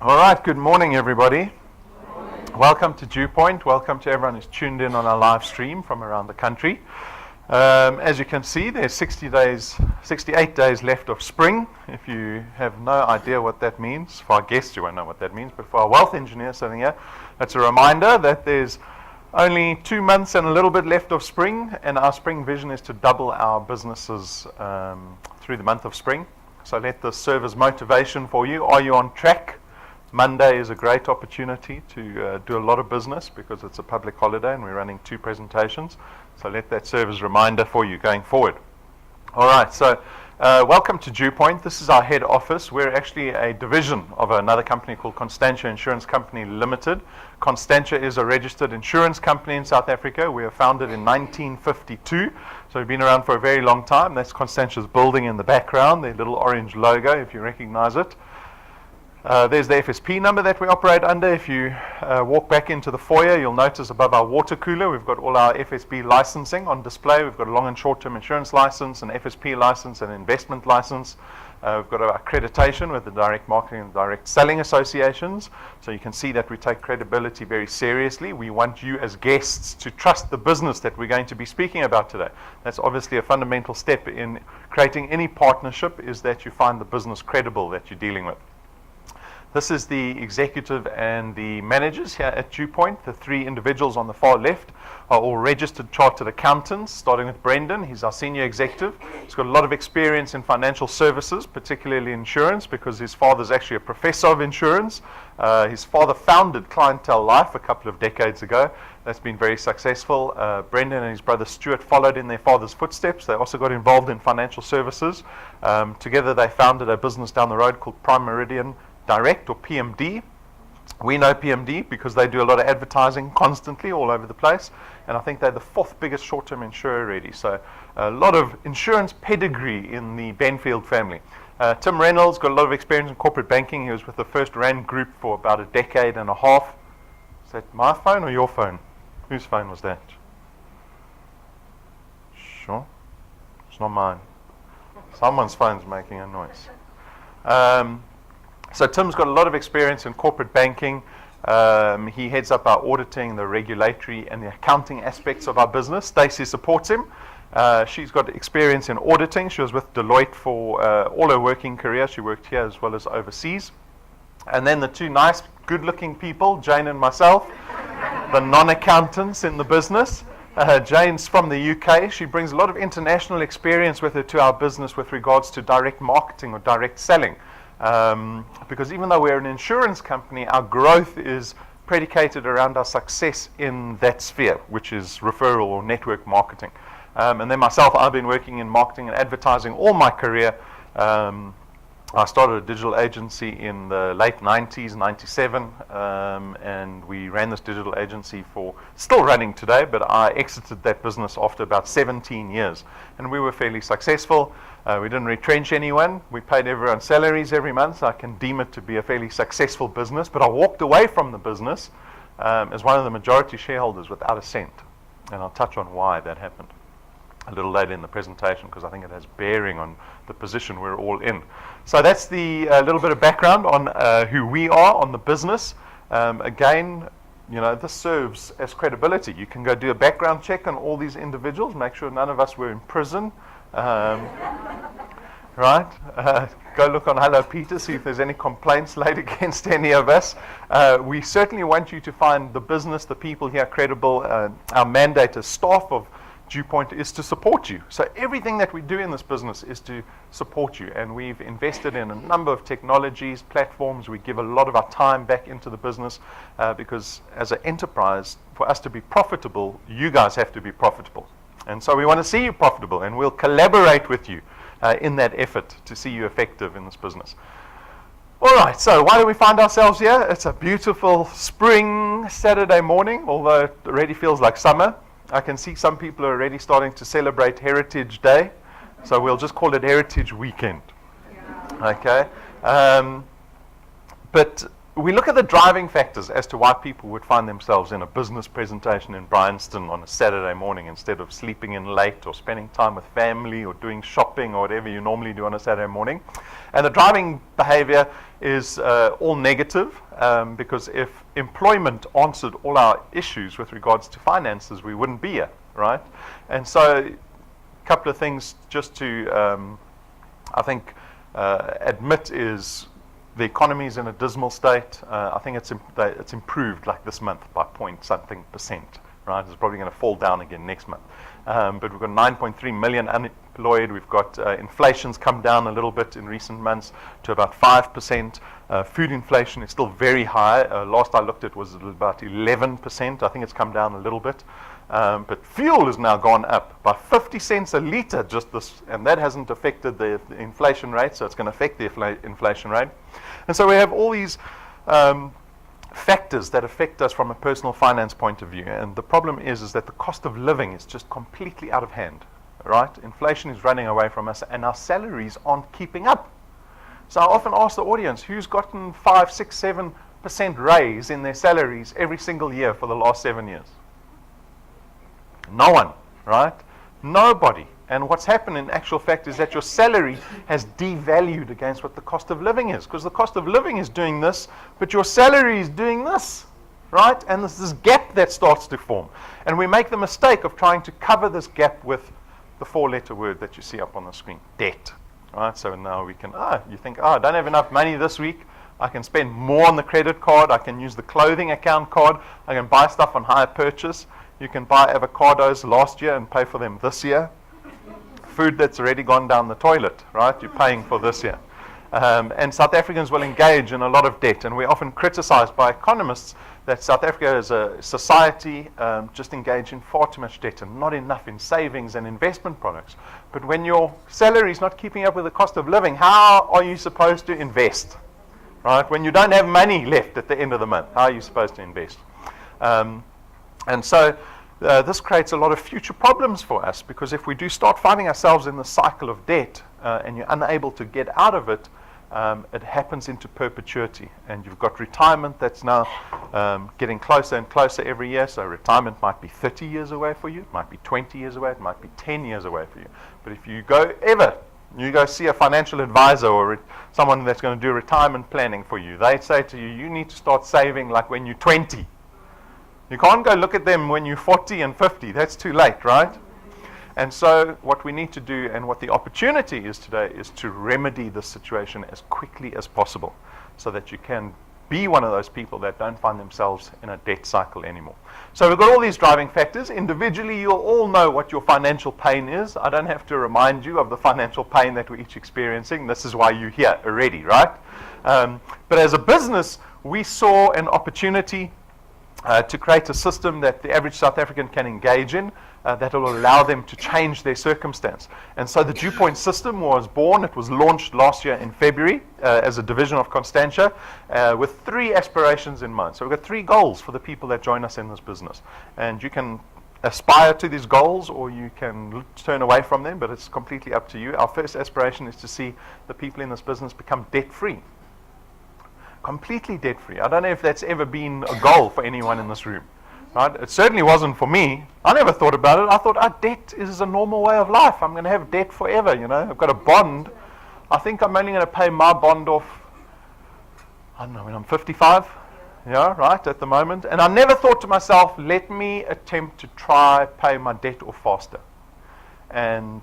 All right, good morning, everybody. Welcome to DuePoint. Welcome to everyone who's tuned in on our live stream from around the country. As you can see, there's 68 days left of spring. If you have no idea what that means, for our guests you won't know what that means, but for our wealth engineers sitting here, that's a reminder that there's only 2 months and a little bit left of spring, and our spring vision is to double our businesses through the month of spring. So let this serve as motivation for you. Are you on track? Monday is a great opportunity to do a lot of business because it's a public holiday and we're running 2 presentations. So let that serve as a reminder for you going forward. All right, so welcome to DuePoint. This is our head office. We're actually a division of another company called Constantia Insurance Company Limited. Constantia is a registered insurance company in South Africa. We were founded in 1952, so we've been around for a very long time. That's Constantia's building in the background, their little orange logo, if you recognize it. There's the FSP number that we operate under. If you walk back into the foyer, you'll notice above our water cooler, we've got all our FSP licensing on display. We've got a long and short-term insurance license, an FSP license, an investment license. We've got our accreditation with the Direct Marketing and Direct Selling Associations. So you can see that we take credibility very seriously. We want you as guests to trust the business that we're going to be speaking about today. That's obviously a fundamental step in creating any partnership, is that you find the business credible that you're dealing with. This is the executive and the managers here at DuePoint. The 3 individuals on the far left are all registered chartered accountants, starting with Brendan. He's our senior executive. He's got a lot of experience in financial services, particularly insurance, because his father's actually a professor of insurance. His father founded Clientele Life a couple of decades ago. That's been very successful. Brendan and his brother Stuart followed in their father's footsteps. They also got involved in financial services. Together they founded a business down the road called Prime Meridian Direct, or PMD. We know PMD because they do a lot of advertising constantly all over the place, and I think they're the 4th biggest short-term insurer already. So a lot of insurance pedigree in the Benfield family. Tim Reynolds got a lot of experience in corporate banking. He was with the First Rand Group for about a decade and a half. Is that my phone or your phone? Whose phone was that? Sure. It's not mine. Someone's phone's making a noise. So Tim's got a lot of experience in corporate banking. He heads up our auditing, the regulatory and the accounting aspects of our business. Stacey supports him. She's got experience in auditing. She was with Deloitte for all her working career. She worked here as well as overseas. And then the 2 nice, good-looking people, Jane and myself, the non-accountants in the business. Jane's from the UK. She brings a lot of international experience with her to our business with regards to direct marketing or direct selling. Because even though we're an insurance company, our growth is predicated around our success in that sphere, which is referral or network marketing. And then myself, I've been working in marketing and advertising all my career. I started a digital agency in the late 90s, 97, and we ran this digital agency for, still running today, but I exited that business after about 17 years. And we were fairly successful. We didn't retrench anyone. We paid everyone salaries every month. So I can deem it to be a fairly successful business. But I walked away from the business as one of the majority shareholders without a cent. And I'll touch on why that happened a little later in the presentation, because I think it has bearing on the position we're all in. So that's the little bit of background on who we are, on the business. Again, you know, this serves as credibility. You can go do a background check on all these individuals, make sure none of us were in prison. Right? Go look on Hello Peter, see if there's any complaints laid against any of us. We certainly want you to find the business, the people here credible. Our mandate as staff of DuePoint is to support you. So everything that we do in this business is to support you. And we've invested in a number of technologies, platforms. We give a lot of our time back into the business because as an enterprise, for us to be profitable, you guys have to be profitable. And so we want to see you profitable, and we'll collaborate with you in that effort to see you effective in this business. All right, so why do we find ourselves here? It's a beautiful spring Saturday morning, although it already feels like summer. I can see some people are already starting to celebrate Heritage Day, so we'll just call it Heritage Weekend. Okay? But we look at the driving factors as to why people would find themselves in a business presentation in Bryanston on a Saturday morning instead of sleeping in late or spending time with family or doing shopping or whatever you normally do on a Saturday morning. And the driving behavior is all negative, because if employment answered all our issues with regards to finances, we wouldn't be here, right? And so a couple of things just to, I think, admit is the economy is in a dismal state. I think it's improved like this month by point something percent, right? It's probably going to fall down again next month. But we've got 9.3 million unemployed. We've got inflation's come down a little bit in recent months to about 5%. Food inflation is still very high. Last I looked, it was about 11%. I think it's come down a little bit. But fuel has now gone up by 50 cents a litre just this, and that hasn't affected the inflation rate, so it's going to affect the inflation rate. And so we have all these factors that affect us from a personal finance point of view. And the problem is that the cost of living is just completely out of hand, right? Inflation is running away from us, and our salaries aren't keeping up. So I often ask the audience, who's gotten 5, 6, 7% raise in their salaries every single year for the last 7 years? No one, right? Nobody. And what's happened in actual fact is that your salary has devalued against what the cost of living is, because the cost of living is doing this, but your salary is doing this, right? And there's this gap that starts to form. And we make the mistake of trying to cover this gap with the 4-letter word that you see up on the screen, debt, right? So now we can, you think, I don't have enough money this week. I can spend more on the credit card. I can use the clothing account card. I can buy stuff on hire purchase. You can buy avocados last year and pay for them this year. Food that's already gone down the toilet, right? You're paying for this year. And South Africans will engage in a lot of debt. And we're often criticized by economists that South Africa as a society just engage in far too much debt and not enough in savings and investment products. But when your salary is not keeping up with the cost of living, how are you supposed to invest? Right? When you don't have money left at the end of the month, how are you supposed to invest? And so this creates a lot of future problems for us, because if we do start finding ourselves in the cycle of debt and you're unable to get out of it, it happens into perpetuity. And you've got retirement that's now getting closer and closer every year. So retirement might be 30 years away for you, it might be 20 years away, it might be 10 years away for you. But if you go see a financial advisor or someone that's going to do retirement planning for you, they say to you, you need to start saving like when you're 20. You can't go look at them when you're 40 and 50. That's too late, right? And so what we need to do, and what the opportunity is today, is to remedy this situation as quickly as possible so that you can be one of those people that don't find themselves in a debt cycle anymore. So we've got all these driving factors. Individually, you'll all know what your financial pain is. I don't have to remind you of the financial pain that we're each experiencing. This is why you're here already, right? But as a business, we saw an opportunity to create a system that the average South African can engage in that will allow them to change their circumstance. And so the DuePoint system was born. It was launched last year in February as a division of Constantia with 3 aspirations in mind. So we've got 3 goals for the people that join us in this business. And you can aspire to these goals or you can turn away from them, but it's completely up to you. Our first aspiration is to see the people in this business become debt-free. Completely debt-free. I don't know if that's ever been a goal for anyone in this room. Right? It certainly wasn't for me. I never thought about it. I thought, debt is a normal way of life. I'm going to have debt forever, you know. I've got a bond. I think I'm only going to pay my bond off, I don't know, when I'm 55. Yeah, right, at the moment. And I never thought to myself, let me attempt to try pay my debt off faster. And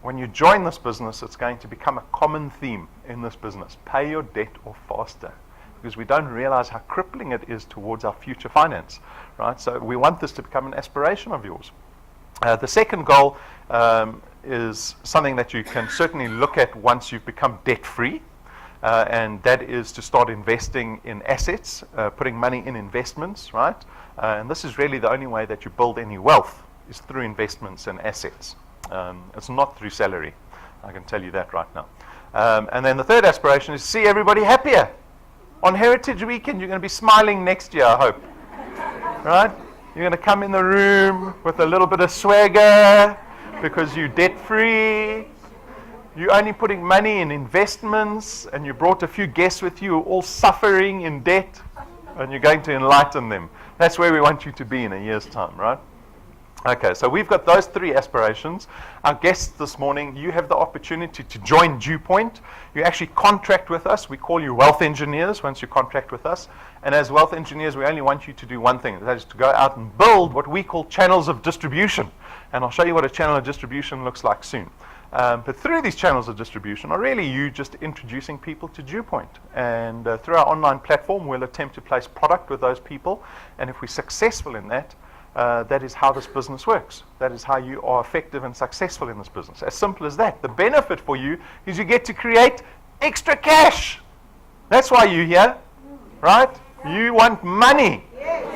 when you join this business, it's going to become a common theme in this business. Pay your debt off faster. Because we don't realize how crippling it is towards our future finance, right? So we want this to become an aspiration of yours. The second goal is something that you can certainly look at once you've become debt-free, and that is to start investing in assets, putting money in investments, right? And this is really the only way that you build any wealth, is through investments and assets. It's not through salary. I can tell you that right now. And then the third aspiration is to see everybody happier. On Heritage Weekend, you're going to be smiling next year, I hope. Right? You're going to come in the room with a little bit of swagger because you're debt-free. You're only putting money in investments, and you brought a few guests with you, all suffering in debt, and you're going to enlighten them. That's where we want you to be in a year's time, right? Okay, so we've got those three aspirations. Our guests this morning, you have the opportunity to join DuePoint. You actually contract with us. We call you wealth engineers once you contract with us. And as wealth engineers, we only want you to do one thing. That is to go out and build what we call channels of distribution. And I'll show you what a channel of distribution looks like soon. But through these channels of distribution are really you just introducing people to DuePoint. And through our online platform, we'll attempt to place product with those people. And if we're successful in that, that is how this business works. That is how you are effective and successful in this business. As simple as that. The benefit for you is you get to create extra cash. That's why you're here, right? You want money.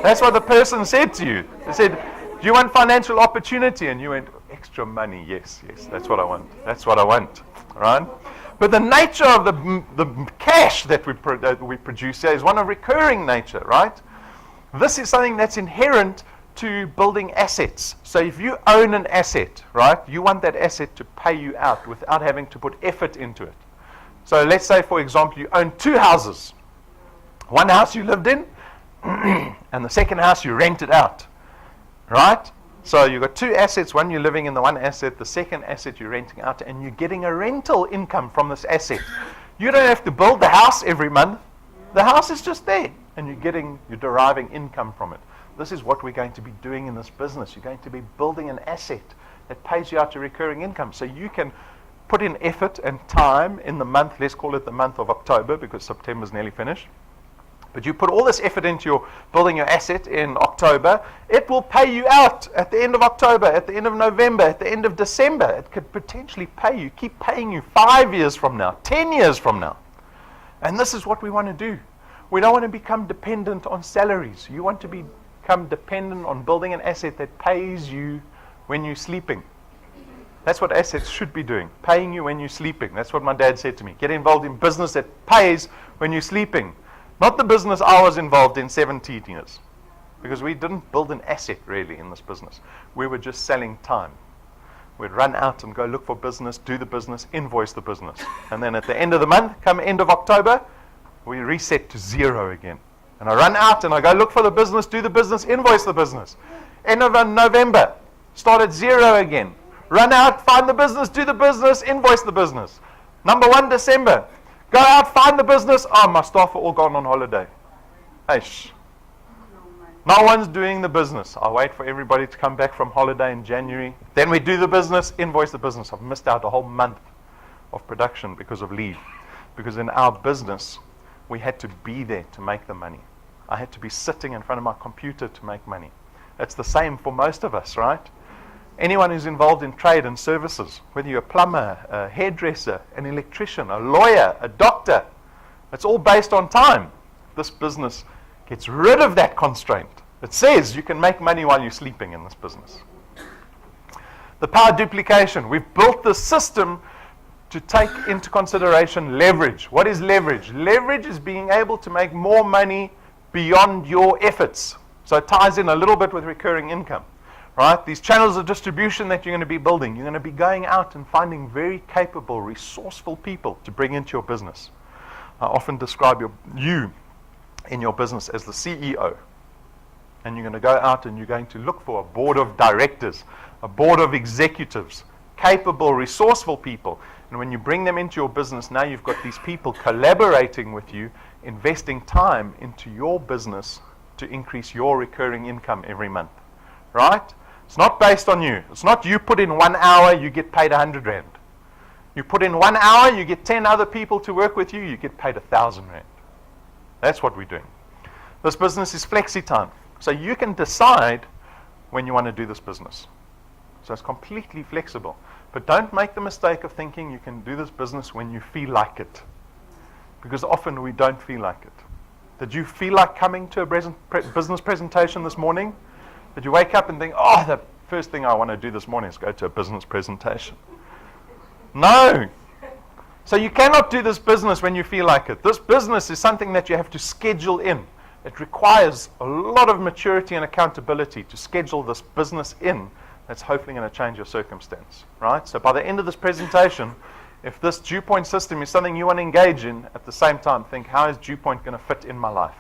That's what the person said to you. They said, do you want financial opportunity? And you went, extra money. Yes, that's what I want. That's what I want, right? But the nature of the cash that we produce here is one of recurring nature, right? This is something that's inherent to building assets. So if you own an asset, right, you want that asset to pay you out without having to put effort into it. So let's say, for example, you own two houses. One house you lived in, and the second house you rented out, right? So you've got two assets, one you're living in, the one asset, the second asset you're renting out, and you're getting a rental income from this asset. You don't have to build the house every month. The house is just there, and you're deriving income from it. This is what we're going to be doing in this business. You're going to be building an asset that pays you out a recurring income. So you can put in effort and time in the month, let's call it the month of October, because September's nearly finished. But you put all this effort into your building your asset in October, it will pay you out at the end of October, at the end of November, at the end of December. It could potentially keep paying you 5 years from now, 10 years from now. And this is what we want to do. We don't want to become dependent on salaries. You want to become dependent on building an asset that pays you when you're sleeping. That's what assets should be doing, paying you when you're sleeping. That's what my dad said to me. Get involved in business that pays when you're sleeping. Not the business I was involved in 17 years. Because we didn't build an asset really in this business. We were just selling time. We'd run out and go look for business, do the business, invoice the business. And then at the end of the month, come end of October, we reset to zero again. And I run out and I go look for the business, do the business, invoice the business. End of November, start at zero again. Run out, find the business, do the business, invoice the business. Number 1 December, go out, find the business. Oh, my staff are all gone on holiday. Eish. No one's doing the business. I wait for everybody to come back from holiday in January. Then we do the business, invoice the business. I've missed out a whole month of production because of leave. Because in our business, we had to be there to make the money. I had to be sitting in front of my computer to make money. It's the same for most of us, right? Anyone who's involved in trade and services, whether you're a plumber, a hairdresser, an electrician, a lawyer, a doctor, it's all based on time. This business gets rid of that constraint. It says you can make money while you're sleeping in this business. The power duplication. We've built the system to take into consideration leverage. What is leverage? Leverage is being able to make more money beyond your efforts. So it ties in a little bit with recurring income, right? These channels of distribution that you're going to be building, you're going to be going out and finding very capable, resourceful people to bring into your business. I often describe you in your business as the CEO. And you're going to go out and you're going to look for a board of directors, a board of executives, capable, resourceful people. And when you bring them into your business, now you've got these people collaborating with you, investing time into your business to increase your recurring income every month. Right? It's not based on you. It's not you put in 1 hour, you get paid 100 rand. You put in 1 hour, you get 10 other people to work with you, you get paid 1,000 rand. That's what we're doing. This business is flexi time. So you can decide when you want to do this business. So it's completely flexible. But don't make the mistake of thinking you can do this business when you feel like it. Because often we don't feel like it. Did you feel like coming to a business presentation this morning? Did you wake up and think, oh, the first thing I want to do this morning is go to a business presentation? No. So you cannot do this business when you feel like it. This business is something that you have to schedule in. It requires a lot of maturity and accountability to schedule this business in. That's hopefully going to change your circumstance, right? So by the end of this presentation, If this DuePoint system is something you want to engage in, at the same time, think, how is DuePoint going to fit in my life?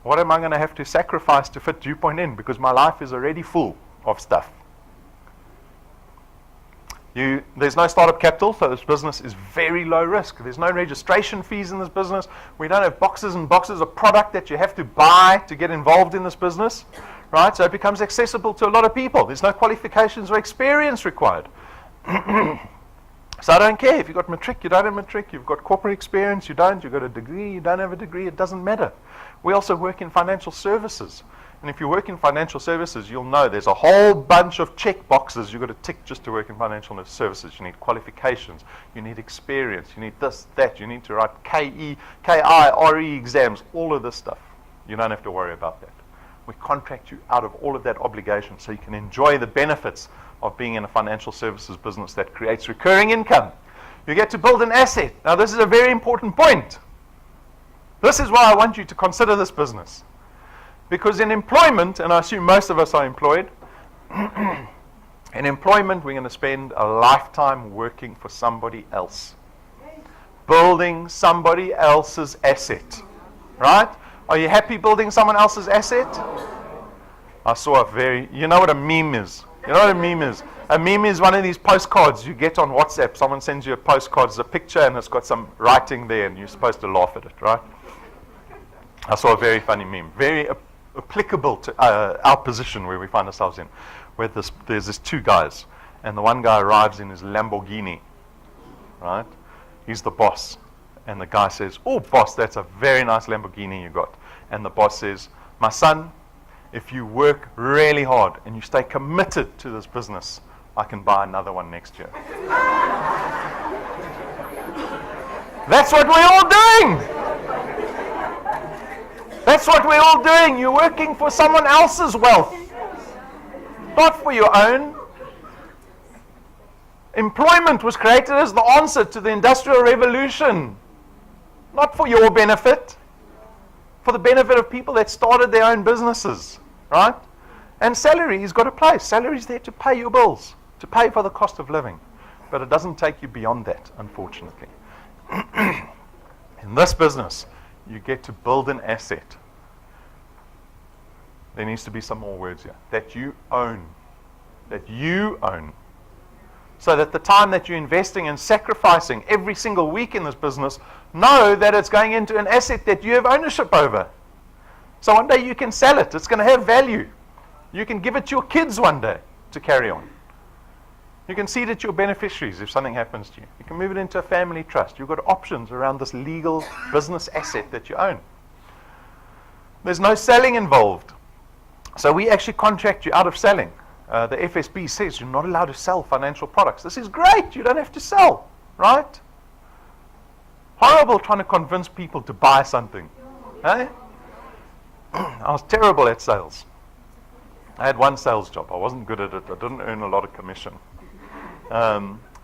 What am I going to have to sacrifice to fit DuePoint in? Because my life is already full of stuff. There's no startup capital, so this business is very low risk. There's no registration fees in this business. We don't have boxes and boxes of product that you have to buy to get involved in this business, right? So it becomes accessible to a lot of people. There's no qualifications or experience required. So I don't care if you've got matric, you don't have matric, you've got corporate experience, you don't, you've got a degree, you don't have a degree, it doesn't matter. We also work in financial services. And if you work in financial services, you'll know there's a whole bunch of check boxes you've got to tick just to work in financial services. You need qualifications, you need experience, you need this, that, you need to write KIRE exams, all of this stuff. You don't have to worry about that. We contract you out of all of that obligation so you can enjoy the benefits of being in a financial services business that creates recurring income. You get to build an asset. Now this is a very important point. This is why I want you to consider this business. Because in employment, and I assume most of us are employed, in employment we're going to spend a lifetime working for somebody else. Building somebody else's asset. Right? Are you happy building someone else's asset? I saw you know what a meme is? You know what a meme is? A meme is one of these postcards you get on WhatsApp. Someone sends you a postcard, it's a picture and it's got some writing there and you're supposed to laugh at it, right? I saw a very funny meme. Very applicable to our position where we find ourselves in. Where there's this two guys and the one guy arrives in his Lamborghini, right? He's the boss. And the guy says, "Oh, boss, that's a very nice Lamborghini you got." And the boss says, "My son, if you work really hard and you stay committed to this business, I can buy another one next year." That's what we're all doing. That's what we're all doing. You're working for someone else's wealth, not for your own. Employment was created as the answer to the Industrial Revolution, not for your benefit, for the benefit of people that started their own businesses, right? And salary's got a place. Salary's there to pay your bills, to pay for the cost of living. But it doesn't take you beyond that, unfortunately. In this business, you get to build an asset. There needs to be some more words here. That you own. That you own. So that the time that you're investing and sacrificing every single week in this business, know that it's going into an asset that you have ownership over. So one day you can sell it. It's going to have value. You can give it to your kids one day to carry on. You can seed it to your beneficiaries if something happens to you. You can move it into a family trust. You've got options around this legal business asset that you own. There's no selling involved. So we actually contract you out of selling. The FSB says you're not allowed to sell financial products. This is great. You don't have to sell, right? Horrible trying to convince people to buy something. Eh? I was terrible at sales. I had one sales job. I wasn't good at it. I didn't earn a lot of commission.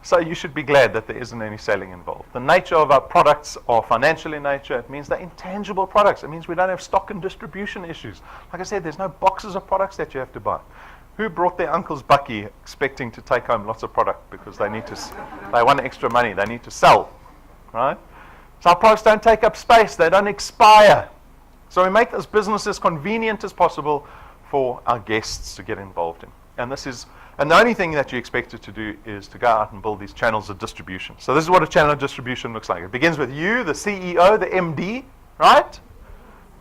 So you should be glad that there isn't any selling involved. The nature of our products are financial in nature. It means they're intangible products. It means we don't have stock and distribution issues. Like I said, there's no boxes of products that you have to buy. Who brought their uncle's bucky expecting to take home lots of product because they want extra money, they need to sell, right? So our products don't take up space, they don't expire. So we make this business as convenient as possible for our guests to get involved in. And the only thing that you're expected to do is to go out and build these channels of distribution. So this is what a channel of distribution looks like. It begins with you, the CEO, the MD, right?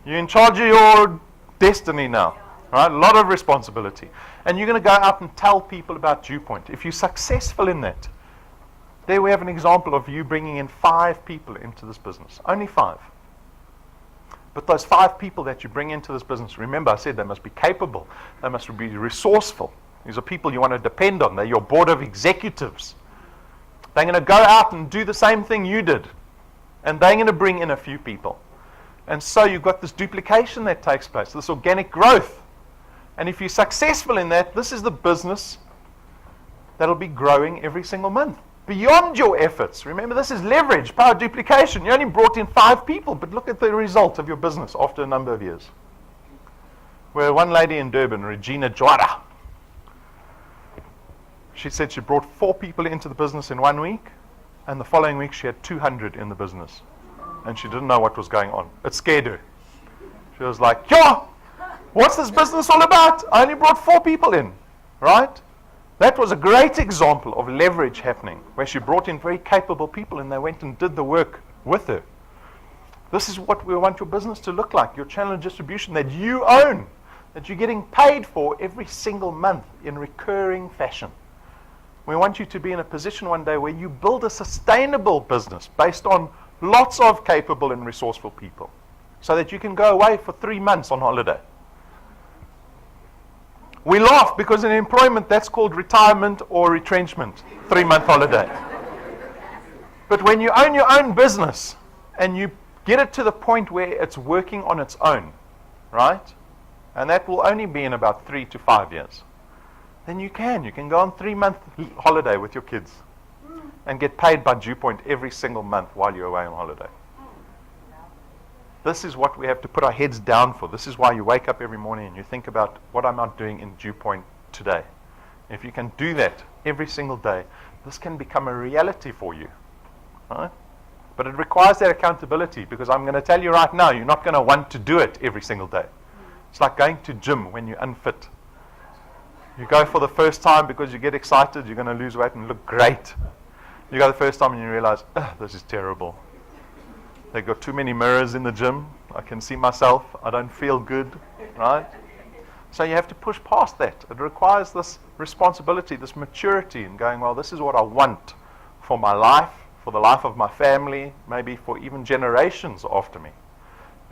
You're in charge of your destiny now. Right? A lot of responsibility. And you're going to go out and tell people about DuePoint. If you're successful in that, there we have an example of you bringing in 5 people into this business. Only 5. But those 5 people that you bring into this business, remember I said they must be capable. They must be resourceful. These are people you want to depend on. They're your board of executives. They're going to go out and do the same thing you did. And they're going to bring in a few people. And so you've got this duplication that takes place, this organic growth. And if you're successful in that, this is the business that'll be growing every single month. Beyond your efforts. Remember, this is leverage, power duplication. You only brought in 5 people, but look at the result of your business after a number of years. Where one lady in Durban, Regina Jwara, she said she brought 4 people into the business in 1 week, And the following week she had 200 in the business. And she didn't know what was going on. It scared her. She was like, yeah, what's this business all about? I only brought 4 people in, right? That was a great example of leverage happening, where she brought in very capable people and they went and did the work with her. This is what we want your business to look like, your channel of distribution that you own, that you're getting paid for every single month in recurring fashion. We want you to be in a position one day where you build a sustainable business based on lots of capable and resourceful people, so that you can go away for 3 months on holiday. We laugh because in employment that's called retirement or retrenchment, 3-month holiday. But when you own your own business and you get it to the point where it's working on its own, right? And that will only be in about 3 to 5 years. Then you can go on 3-month holiday with your kids and get paid by DuePoint every single month while you're away on holiday. This is what we have to put our heads down for. This is why you wake up every morning and you think about, what am I doing in DuePoint today? If you can do that every single day, this can become a reality for you, right? But it requires that accountability, because I'm going to tell you right now, you're not going to want to do it every single day. It's like going to gym when you're unfit. You go for the first time because you get excited, you're going to lose weight and look great. You go the first time and you realize, this is terrible. They've got too many mirrors in the gym. I can see myself. I don't feel good, right? So you have to push past that. It requires this responsibility, this maturity in going, well, this is what I want for my life, for the life of my family, maybe for even generations after me.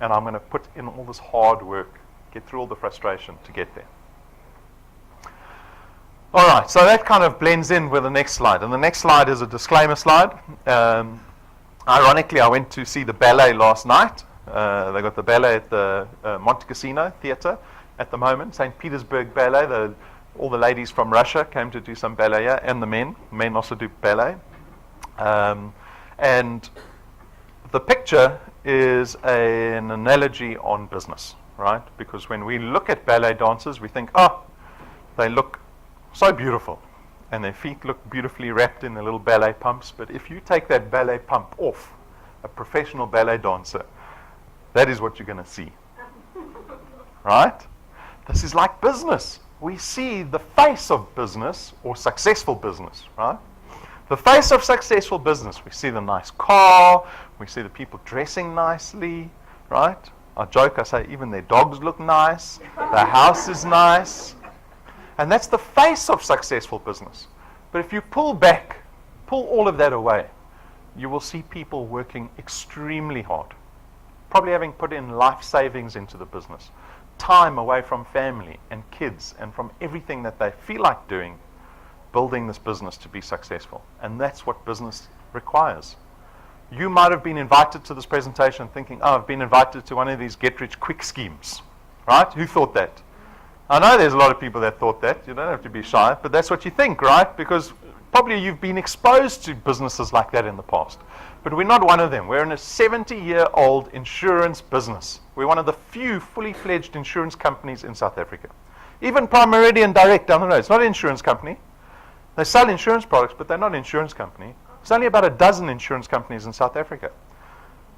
And I'm going to put in all this hard work, get through all the frustration to get there. All right, so that kind of blends in with the next slide. And the next slide is a disclaimer slide. Ironically, I went to see the ballet last night. They got the ballet at the Monte Cassino Theatre at the moment, St. Petersburg Ballet. All the ladies from Russia came to do some ballet here, and the men. Men also do ballet. And the picture is an analogy on business, right? Because when we look at ballet dancers, we think, oh, they look so beautiful, and their feet look beautifully wrapped in the little ballet pumps. But if you take that ballet pump off a professional ballet dancer, that is what you're going to see. Right? This is like business. We see the face of business, or successful business, right? The face of successful business. We see the nice car, we see the people dressing nicely, right? I joke, I say even their dogs look nice, their house is nice. And that's the face of successful business. But if you pull back, pull all of that away, you will see people working extremely hard, probably having put in life savings into the business, time away from family and kids and from everything that they feel like doing, building this business to be successful. And that's what business requires. You might have been invited to this presentation thinking, oh, I've been invited to one of these get-rich-quick schemes, right? Who thought that? I know there's a lot of people that thought that. You don't have to be shy, but that's what you think, right? Because probably you've been exposed to businesses like that in the past. But we're not one of them. We're in a 70-year-old insurance business. We're one of the few fully fledged insurance companies in South Africa. Even Prime Meridian Direct down the road, it's not an insurance company. They sell insurance products, but they're not an insurance company. There's only about a dozen insurance companies in South Africa.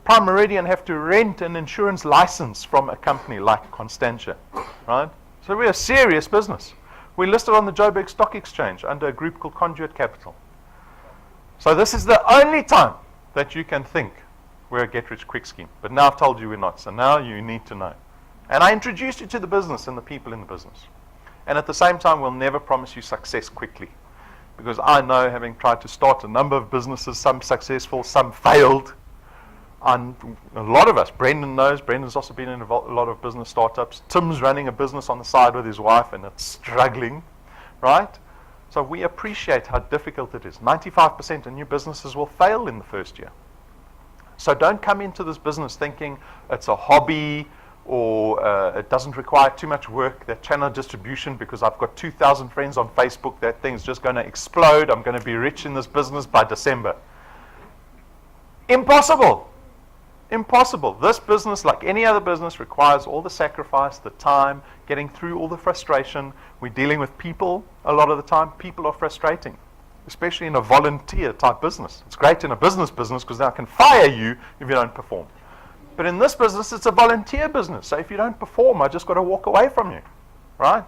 Prime Meridian have to rent an insurance license from a company like Constantia, right? So we're a serious business. We're listed on the Joburg Stock Exchange under a group called Conduit Capital. So this is the only time that you can think we're a get-rich-quick scheme. But now I've told you we're not, so now you need to know. And I introduced you to the business and the people in the business. And at the same time, we'll never promise you success quickly. Because I know, having tried to start a number of businesses, some successful, some failed, and a lot of us, Brendan knows, Brendan's also been in a lot of business startups. Tim's running a business on the side with his wife and it's struggling, right? So we appreciate how difficult it is. 95% of new businesses will fail in the first year. So don't come into this business thinking it's a hobby or it doesn't require too much work, that channel distribution, because I've got 2,000 friends on Facebook, that thing's just going to explode. I'm going to be rich in this business by December. Impossible. Impossible. This business, like any other business, requires all the sacrifice, the time, getting through all the frustration. We're dealing with people a lot of the time. People are frustrating. especially in a volunteer type business. It's great in a business because now I can fire you if you don't perform. But in this business, it's a volunteer business. So if you don't perform, I just got to walk away from you, right?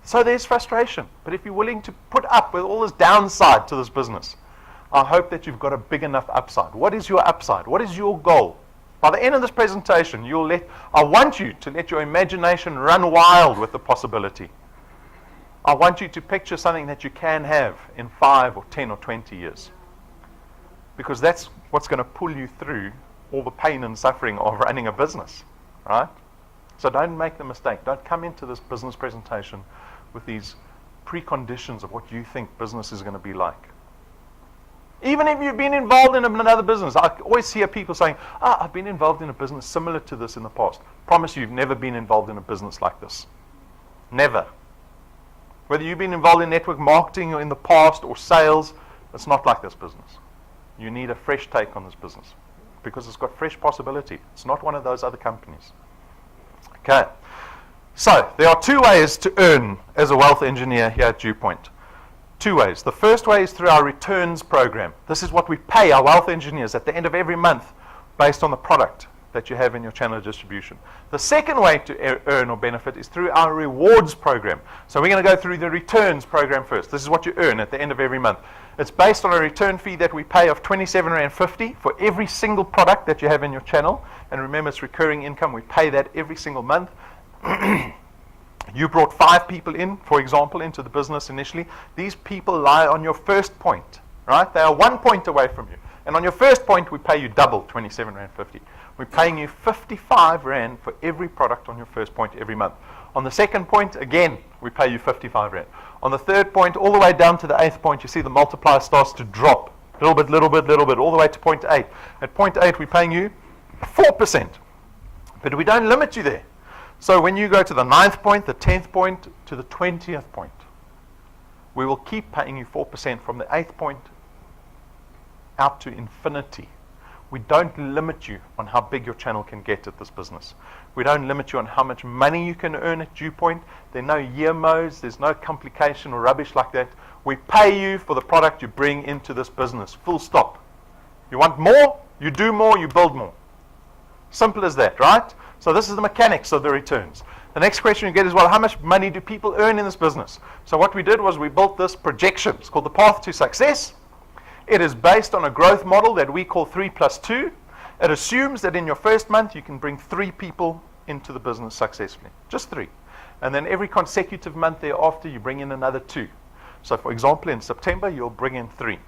So there's frustration. But if you're willing to put up with all this downside to this business, I hope that you've got a big enough upside. What is your upside? What is your goal? By the end of this presentation, I want you to let your imagination run wild with the possibility. I want you to picture something that you can have in 5 or 10 or 20 years. Because that's what's going to pull you through all the pain and suffering of running a business, right? So don't make the mistake. Don't come into this business presentation with these preconditions of what you think business is going to be like. Even if you've been involved in another business, I always hear people saying, I've been involved in a business similar to this in the past. Promise you've never been involved in a business like this. Never. Whether you've been involved in network marketing or in the past or sales, it's not like this business. You need a fresh take on this business because it's got fresh possibility. It's not one of those other companies. Okay. So there are 2 ways to earn as a wealth engineer here at DuePoint. 2 ways. The first way is through our returns program. This is what we pay our wealth engineers at the end of every month based on the product that you have in your channel of distribution. The second way to earn or benefit is through our rewards program. So we're going to go through the returns program first. This is what you earn at the end of every month. It's based on a return fee that we pay of R27.50 for every single product that you have in your channel. And remember, it's recurring income. We pay that every single month. You brought 5 people in, for example, into the business initially. These people lie on your first point, right? They are 1 point away from you. And on your first point, we pay you double, R27.50. We're paying you R55 for every product on your first point every month. On the second point, again, we pay you R55. On the third point, all the way down to the 8th point, you see the multiplier starts to drop. Little bit, all the way to point 8. At point 8, we're paying you 4%. But we don't limit you there. So when you go to the 9th point, the 10th point, to the 20th point, we will keep paying you 4% from the 8th point out to infinity. We don't limit you on how big your channel can get at this business. We don't limit you on how much money you can earn at DuePoint. There are no year modes. There's no complication or rubbish like that. We pay you for the product you bring into this business. Full stop. You want more? You do more. You build more. Simple as that, right? So this is the mechanics of the returns. The next question you get is, well, how much money do people earn in this business? So what we did was we built this projection. It's called the Path to Success. It is based on a growth model that we call 3+2. It assumes that in your first month you can bring 3 people into the business successfully. Just 3. And then every consecutive month thereafter you bring in another 2. So for example, in September you'll bring in 3.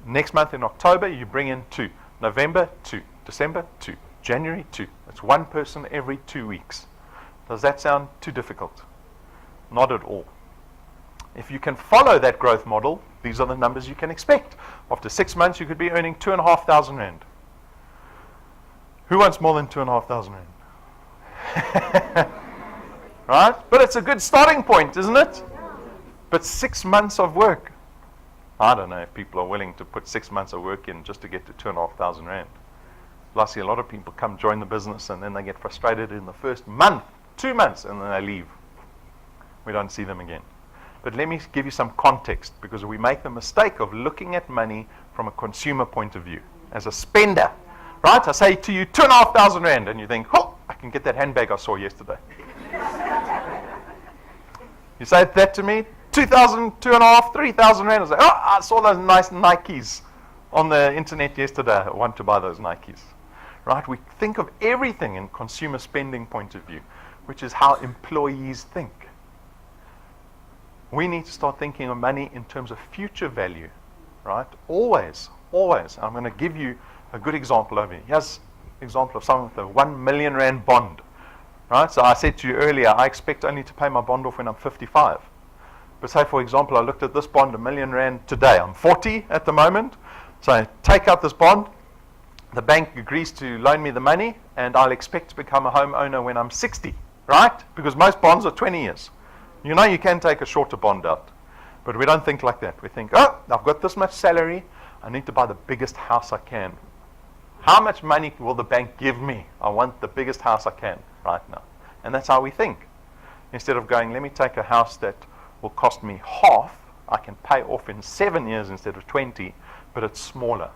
Next month in October you bring in 2. November 2. December 2. January 2. It's 1 person every 2 weeks. Does that sound too difficult? Not at all. If you can follow that growth model, these are the numbers you can expect. After 6 months, you could be earning R2,500. Who wants more than R2,500? Right? But it's a good starting point, isn't it? But 6 months of work. I don't know if people are willing to put 6 months of work in just to get to R2,500. I see a lot of people come join the business and then they get frustrated in the first month, 2 months, and then they leave. We don't see them again. But let me give you some context, because we make the mistake of looking at money from a consumer point of view, as a spender. Right? I say to you, R2,500, and you think, oh, I can get that handbag I saw yesterday. You say that to me, 2,000, 2,500, 3,000 rand. I say, oh, I saw those nice Nikes on the internet yesterday. I want to buy those Nikes. Right? We think of everything in consumer spending point of view, which is how employees think. We need to start thinking of money in terms of future value, right? Always, always. I'm going to give you a good example over here. Here's an example of someone with a R1 million bond, right? So I said to you earlier, I expect only to pay my bond off when I'm 55. But say, for example, I looked at this bond, R1 million today. I'm 40 at the moment. So I take out this bond. The bank agrees to loan me the money, and I'll expect to become a homeowner when I'm 60, right? Because most bonds are 20 years. You know you can take a shorter bond out. But we don't think like that. We think, oh, I've got this much salary. I need to buy the biggest house I can. How much money will the bank give me? I want the biggest house I can right now. And that's how we think. Instead of going, let me take a house that will cost me half I can pay off in 7 years instead of 20, but it's smaller,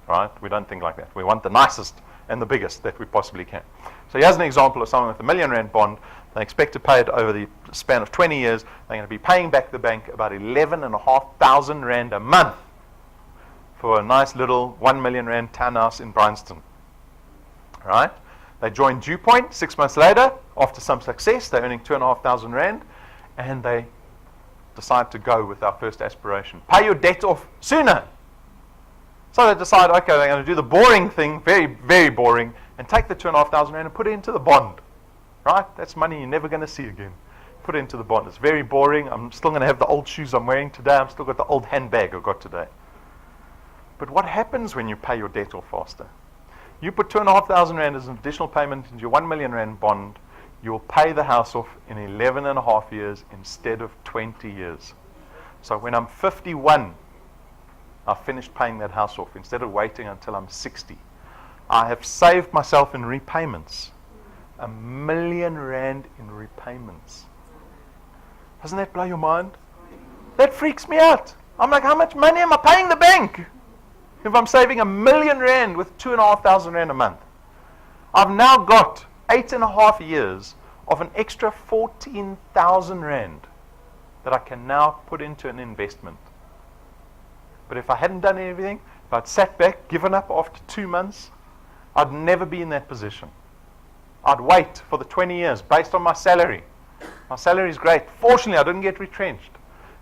right? We don't think like that. We want the nicest and the biggest that we possibly can. So here's an example of someone with a R1 million bond. They expect to pay it over the span of 20 years. They're going to be paying back the bank about 11,500 Rand a month for a nice little R1 million townhouse in Bryanston, right? They join DuePoint 6 months later. After some success, they're earning 2,500 Rand, and they decide to go with our first aspiration. Pay your debt off sooner. So they decide, okay, they're going to do the boring thing, very, very boring, and take the 2,500 Rand and put it into the bond. Right? That's money you're never going to see again. Put it into the bond. It's very boring. I'm still going to have the old shoes I'm wearing today. I'm still got the old handbag I got today. But what happens when you pay your debt off faster? You put 2,500 Rand as an additional payment into your R1 million bond. You'll pay the house off in 11 and a half years instead of 20 years. So when I'm 51, I've finished paying that house off instead of waiting until I'm 60. I have saved myself in repayments. R1 million in repayments. Doesn't that blow your mind? That freaks me out. I'm like, how much money am I paying the bank if I'm saving R1 million with 2,500 Rand a month? I've now got 8.5 years of an extra 14,000 Rand that I can now put into an investment. But if I hadn't done anything, if I'd sat back, given up after 2 months, I'd never be in that position. I'd wait for the 20 years based on my salary. My salary is great. Fortunately, I didn't get retrenched.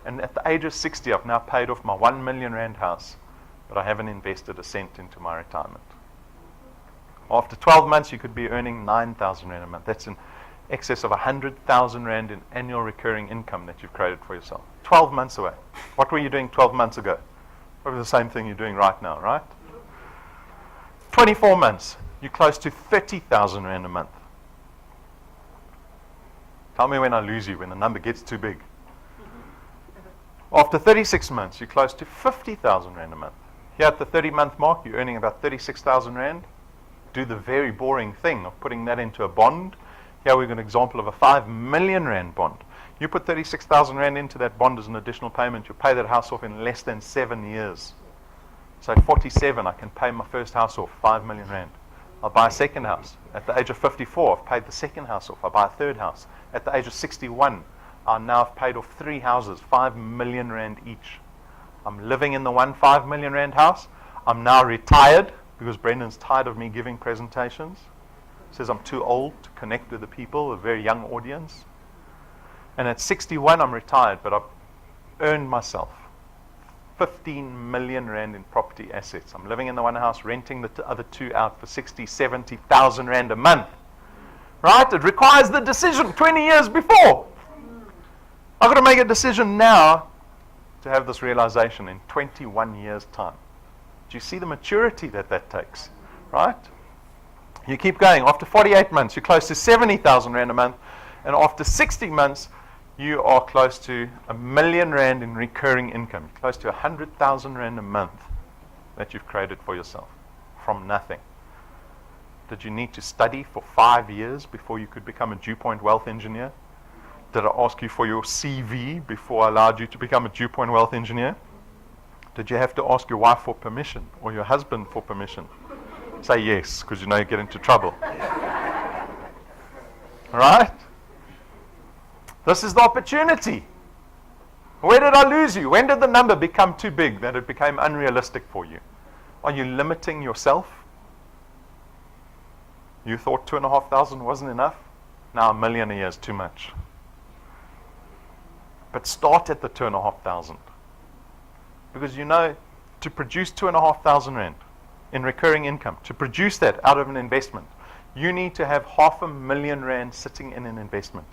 And at the age of 60, I've now paid off my R1 million house, but I haven't invested a cent into my retirement. After 12 months, you could be earning 9,000 Rand a month. That's in excess of 100,000 Rand in annual recurring income that you've created for yourself. 12 months away. What were you doing 12 months ago? Probably the same thing you're doing right now, right? 24 months. You're close to 30,000 Rand a month. Tell me when I lose you, when the number gets too big. After 36 months, you're close to 50,000 Rand a month. Here at the 30-month mark, you're earning about 36,000 Rand. Do the very boring thing of putting that into a bond. Here we've got an example of a R5 million bond. You put 36,000 Rand into that bond as an additional payment. You'll pay that house off in less than 7 years. So at 47, I can pay my first house off, 5 million Rand. I'll buy a second house. At the age of 54, I've paid the second house off. I'll buy a third house. At the age of 61, I now have paid off 3 houses, 5 million Rand each. I'm living in the one 5 million Rand house. I'm now retired because Brendan's tired of me giving presentations. He says I'm too old to connect with the people, a very young audience. And at 61, I'm retired, but I've earned myself 15 million Rand in property assets. I'm living in the one house, renting the other 2 out for 60, 70,000 Rand a month. Right? It requires the decision 20 years before. I've got to make a decision now to have this realization in 21 years' time. Do you see the maturity that that takes? Right? You keep going. After 48 months, you're close to 70,000 Rand a month. And after 60 months, you are close to R1 million in recurring income. You're close to 100,000 Rand a month that you've created for yourself from nothing. Did you need to study for 5 years before you could become a DuePoint wealth engineer? Did I ask you for your CV before I allowed you to become a DuePoint wealth engineer? Did you have to ask your wife for permission or your husband for permission? Say yes, because you know you get into trouble. All right? This is the opportunity. Where did I lose you? When did the number become too big that it became unrealistic for you? Are you limiting yourself? You thought 2,500 wasn't enough? Now $1 million a year is too much. But start at the 2,500. Because you know, to produce 2,500 Rand in recurring income, to produce that out of an investment, you need to have 500,000 Rand sitting in an investment.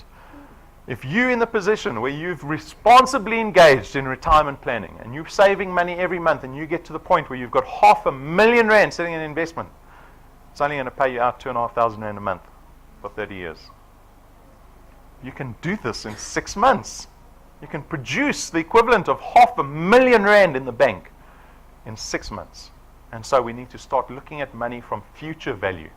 If you're in the position where you've responsibly engaged in retirement planning and you're saving money every month and you get to the point where you've got 500,000 Rand sitting in an investment, it's only going to pay you out 2,500 Rand a month for 30 years. You can do this in 6 months. You can produce the equivalent of 500,000 Rand in the bank in 6 months. And so we need to start looking at money from future value.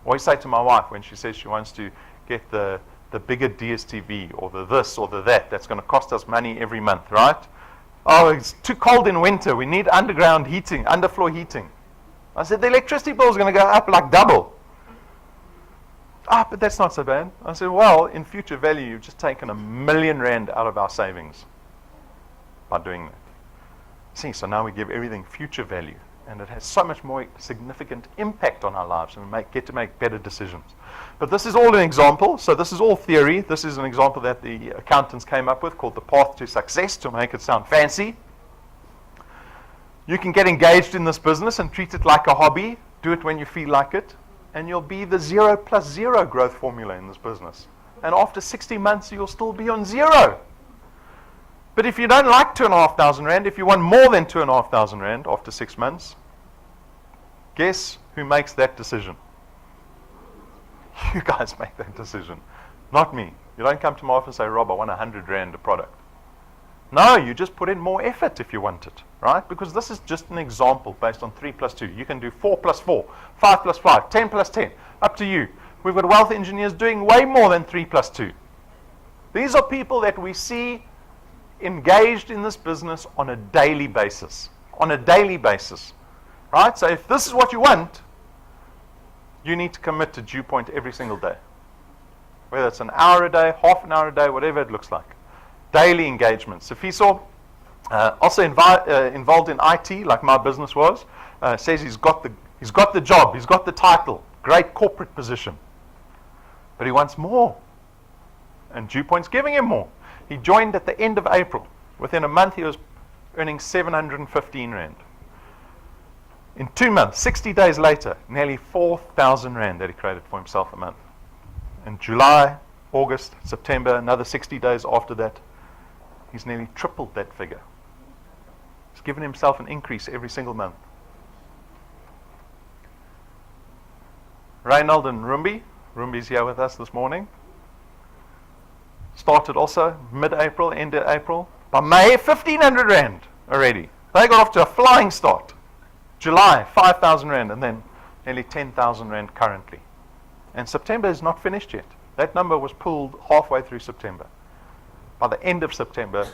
I always say to my wife when she says she wants to get the bigger DSTV or the this or the that, that's going to cost us money every month, right? Oh, it's too cold in winter. We need underground heating, underfloor heating. I said, the electricity bill is going to go up like double. Ah, but that's not so bad. I said, well, in future value, you've just taken R1 million out of our savings by doing that. See, so now we give everything future value, and it has so much more significant impact on our lives, and we get to make better decisions. But this is all an example, so this is all theory. This is an example that the accountants came up with called the path to success, to make it sound fancy. You can get engaged in this business and treat it like a hobby. Do it when you feel like it, and you'll be the 0+0 growth formula in this business. And after 60 months, you'll still be on 0. But if you don't like R2,500, if you want more than R2,500 after 6 months, guess who makes that decision? You guys make that decision, not me. You don't come to my office and say, Rob, I want R100 a product. No, you just put in more effort if you want it, right? Because this is just an example based on 3+2. You can do 4+4, 5+5, 10+10, up to you. We've got wealth engineers doing way more than 3+2. These are people that we see engaged in this business on a daily basis. On a daily basis, right? So if this is what you want, you need to commit to DuePoint every single day. Whether it's an hour a day, half an hour a day, whatever it looks like. Daily engagements. Sifiso, also involved in IT, like my business was, says he's got the job, he's got the title, great corporate position. But he wants more. And DuePoint's giving him more. He joined at the end of April. Within a month, he was earning R715. In 2 months, 60 days later, nearly R4,000 that he created for himself a month. In July, August, September, another 60 days after that, he's nearly tripled that figure. He's given himself an increase every single month. Reinald and Rumbi's here with us this morning. Started also mid-April, end of April. By May, R1,500 already. They got off to a flying start. July, R5,000, and then nearly R10,000 currently. And September is not finished yet. That number was pulled halfway through September. By the end of September,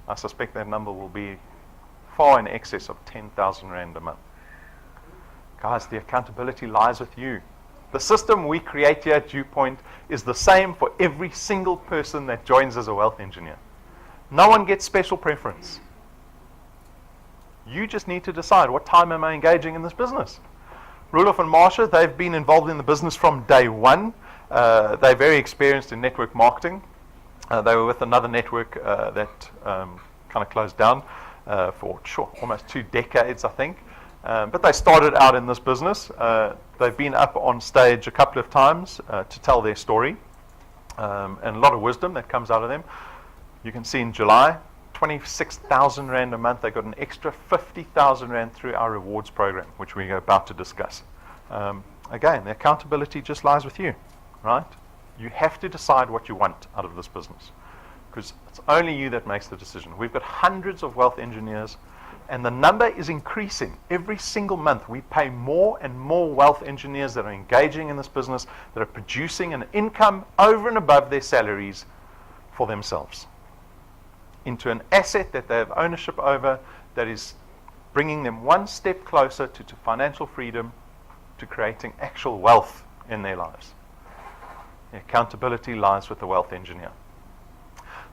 I suspect that number will be far in excess of R10,000 a month. Guys, the accountability lies with you. The system we create here at DuePoint is the same for every single person that joins as a wealth engineer. No one gets special preference. You just need to decide, what time am I engaging in this business? Roelof and Marsha, they've been involved in the business from day one. They're very experienced in network marketing. They were with another network that kind of closed down for almost 2 decades, I think. But they started out in this business. They've been up on stage a couple of times to tell their story, and a lot of wisdom that comes out of them. You can see in July, R26,000 a month. They got an extra R50,000 through our rewards program, which we're about to discuss. Again, the accountability just lies with you, right? You have to decide what you want out of this business, because it's only you that makes the decision. We've got hundreds of wealth engineers, and the number is increasing. Every single month, we pay more and more wealth engineers that are engaging in this business, that are producing an income over and above their salaries for themselves, into an asset that they have ownership over, that is bringing them one step closer to financial freedom, to creating actual wealth in their lives. The accountability lies with the wealth engineer.